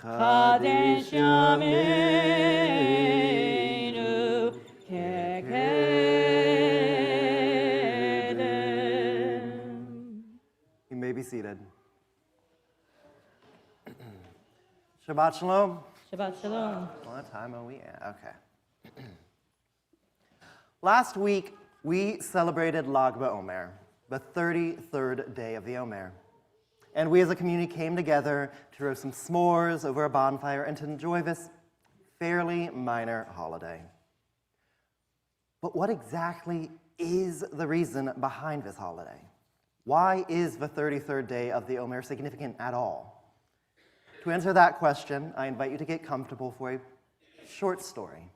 Kadesh Yameinu Kekedem. You may be seated. Shabbat Shalom. Shabbat Shalom. What time are we at? Okay. Last week, we celebrated Lag BaOmer, the 33rd day of the Omer. And we as a community came together to roast some s'mores over a bonfire and to enjoy this fairly minor holiday. But what exactly is the reason behind this holiday? Why is the 33rd day of the Omer significant at all? To answer that question, I invite you to get comfortable for a short story.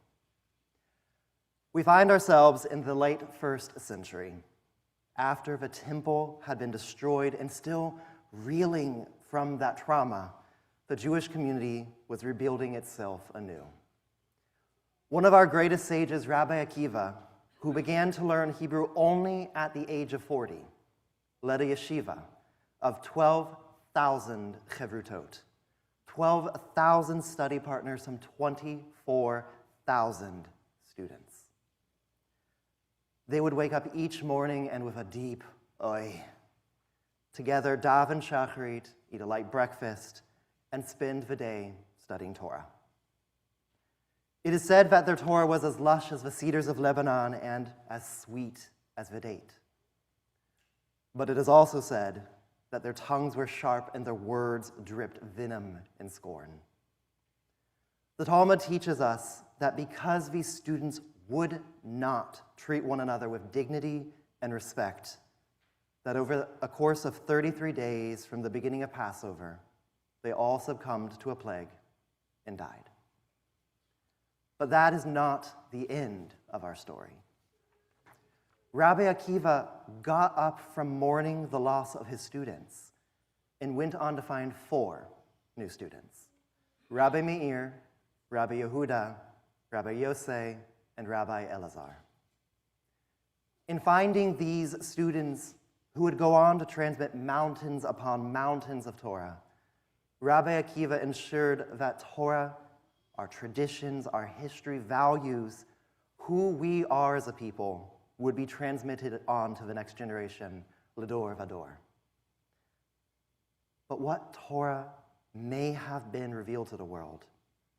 We find ourselves in the late 1st century, after the temple had been destroyed and still reeling from that trauma, the Jewish community was rebuilding itself anew. One of our greatest sages, Rabbi Akiva, who began to learn Hebrew only at the age of 40, led a yeshiva of 12,000 chevrutot, 12,000 study partners, some 24,000 students. They would wake up each morning and with a deep oy, together daven shacharit, eat a light breakfast, and spend the day studying Torah. It is said that their Torah was as lush as the cedars of Lebanon and as sweet as the date. But it is also said that their tongues were sharp and their words dripped venom and scorn. The Talmud teaches us that because these students would not treat one another with dignity and respect, that over a course of 33 days from the beginning of Passover, they all succumbed to a plague and died. But that is not the end of our story. Rabbi Akiva got up from mourning the loss of his students and went on to find 4 new students: Rabbi Meir, Rabbi Yehuda, Rabbi Yosei, and Rabbi Elazar. In finding these students who would go on to transmit mountains upon mountains of Torah, Rabbi Akiva ensured that Torah, our traditions, our history, values, who we are as a people, would be transmitted on to the next generation, L'dor Vador. But what Torah may have been revealed to the world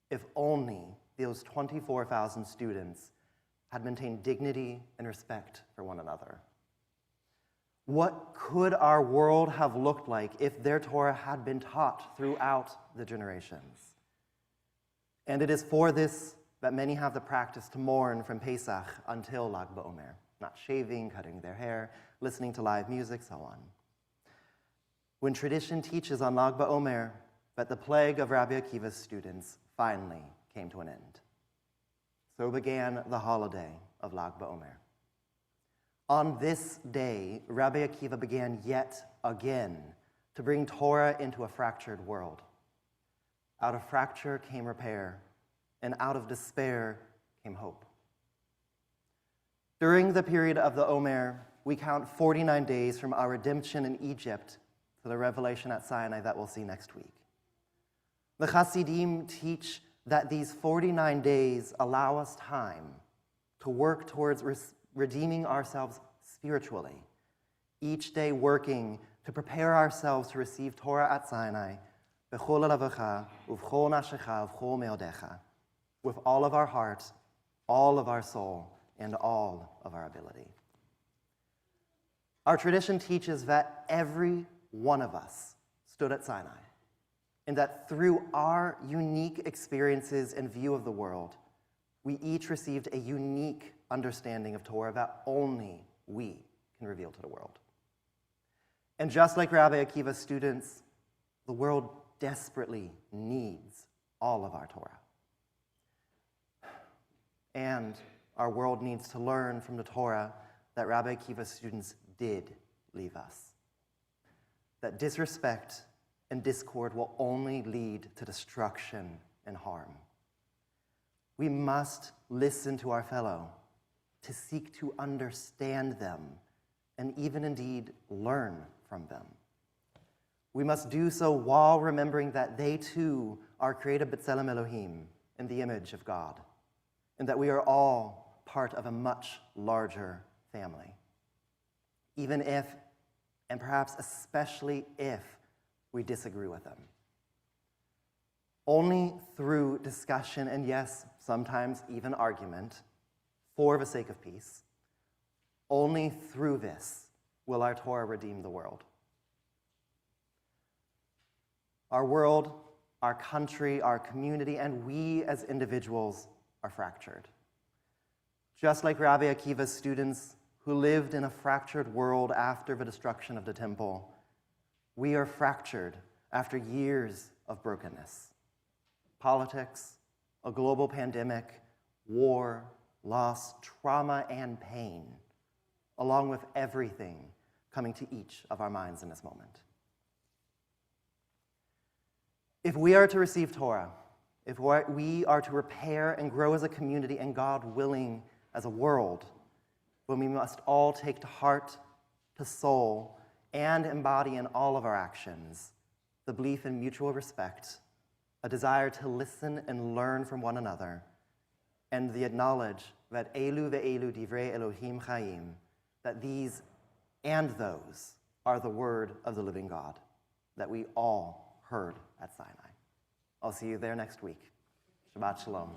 if only those 24,000 students had maintained dignity and respect for one another. What could our world have looked like if their Torah had been taught throughout the generations? And it is for this that many have the practice to mourn from Pesach until Lag BaOmer, not shaving, cutting their hair, listening to live music, so on. When tradition teaches on Lag BaOmer that the plague of Rabbi Akiva's students finally came to an end. So began the holiday of Lag BaOmer. On this day, Rabbi Akiva began yet again to bring Torah into a fractured world. Out of fracture came repair, and out of despair came hope. During the period of the Omer, we count 49 days from our redemption in Egypt to the revelation at Sinai that we'll see next week. The Hasidim teach that these 49 days allow us time to work towards redeeming ourselves spiritually, each day working to prepare ourselves to receive Torah at Sinai, with all of our heart, all of our soul, and all of our ability. Our tradition teaches that every one of us stood at Sinai, and that through our unique experiences and view of the world, we each received a unique understanding of Torah that only we can reveal to the world. And just like Rabbi Akiva's students, the world desperately needs all of our Torah. And our world needs to learn from the Torah that Rabbi Akiva's students did leave us. That disrespect and discord will only lead to destruction and harm. We must listen to our fellow, to seek to understand them, and even indeed learn from them. We must do so while remembering that they too are created b'tselem Elohim, in the image of God, and that we are all part of a much larger family. Even if, and perhaps especially if, we disagree with them. Only through discussion, and yes, sometimes even argument, for the sake of peace, only through this will our Torah redeem the world. Our world, our country, our community, and we as individuals are fractured. Just like Rabbi Akiva's students who lived in a fractured world after the destruction of the temple, we are fractured after years of brokenness. Politics, a global pandemic, war, loss, trauma, and pain, along with everything coming to each of our minds in this moment. If we are to receive Torah, if we are to repair and grow as a community and God willing as a world, then we must all take to heart, to soul, and embody in all of our actions the belief in mutual respect, a desire to listen and learn from one another, and the knowledge that Elu ve'elu divrei Elohim Chaim, that these and those are the word of the living God that we all heard at Sinai. I'll see you there next week. Shabbat Shalom.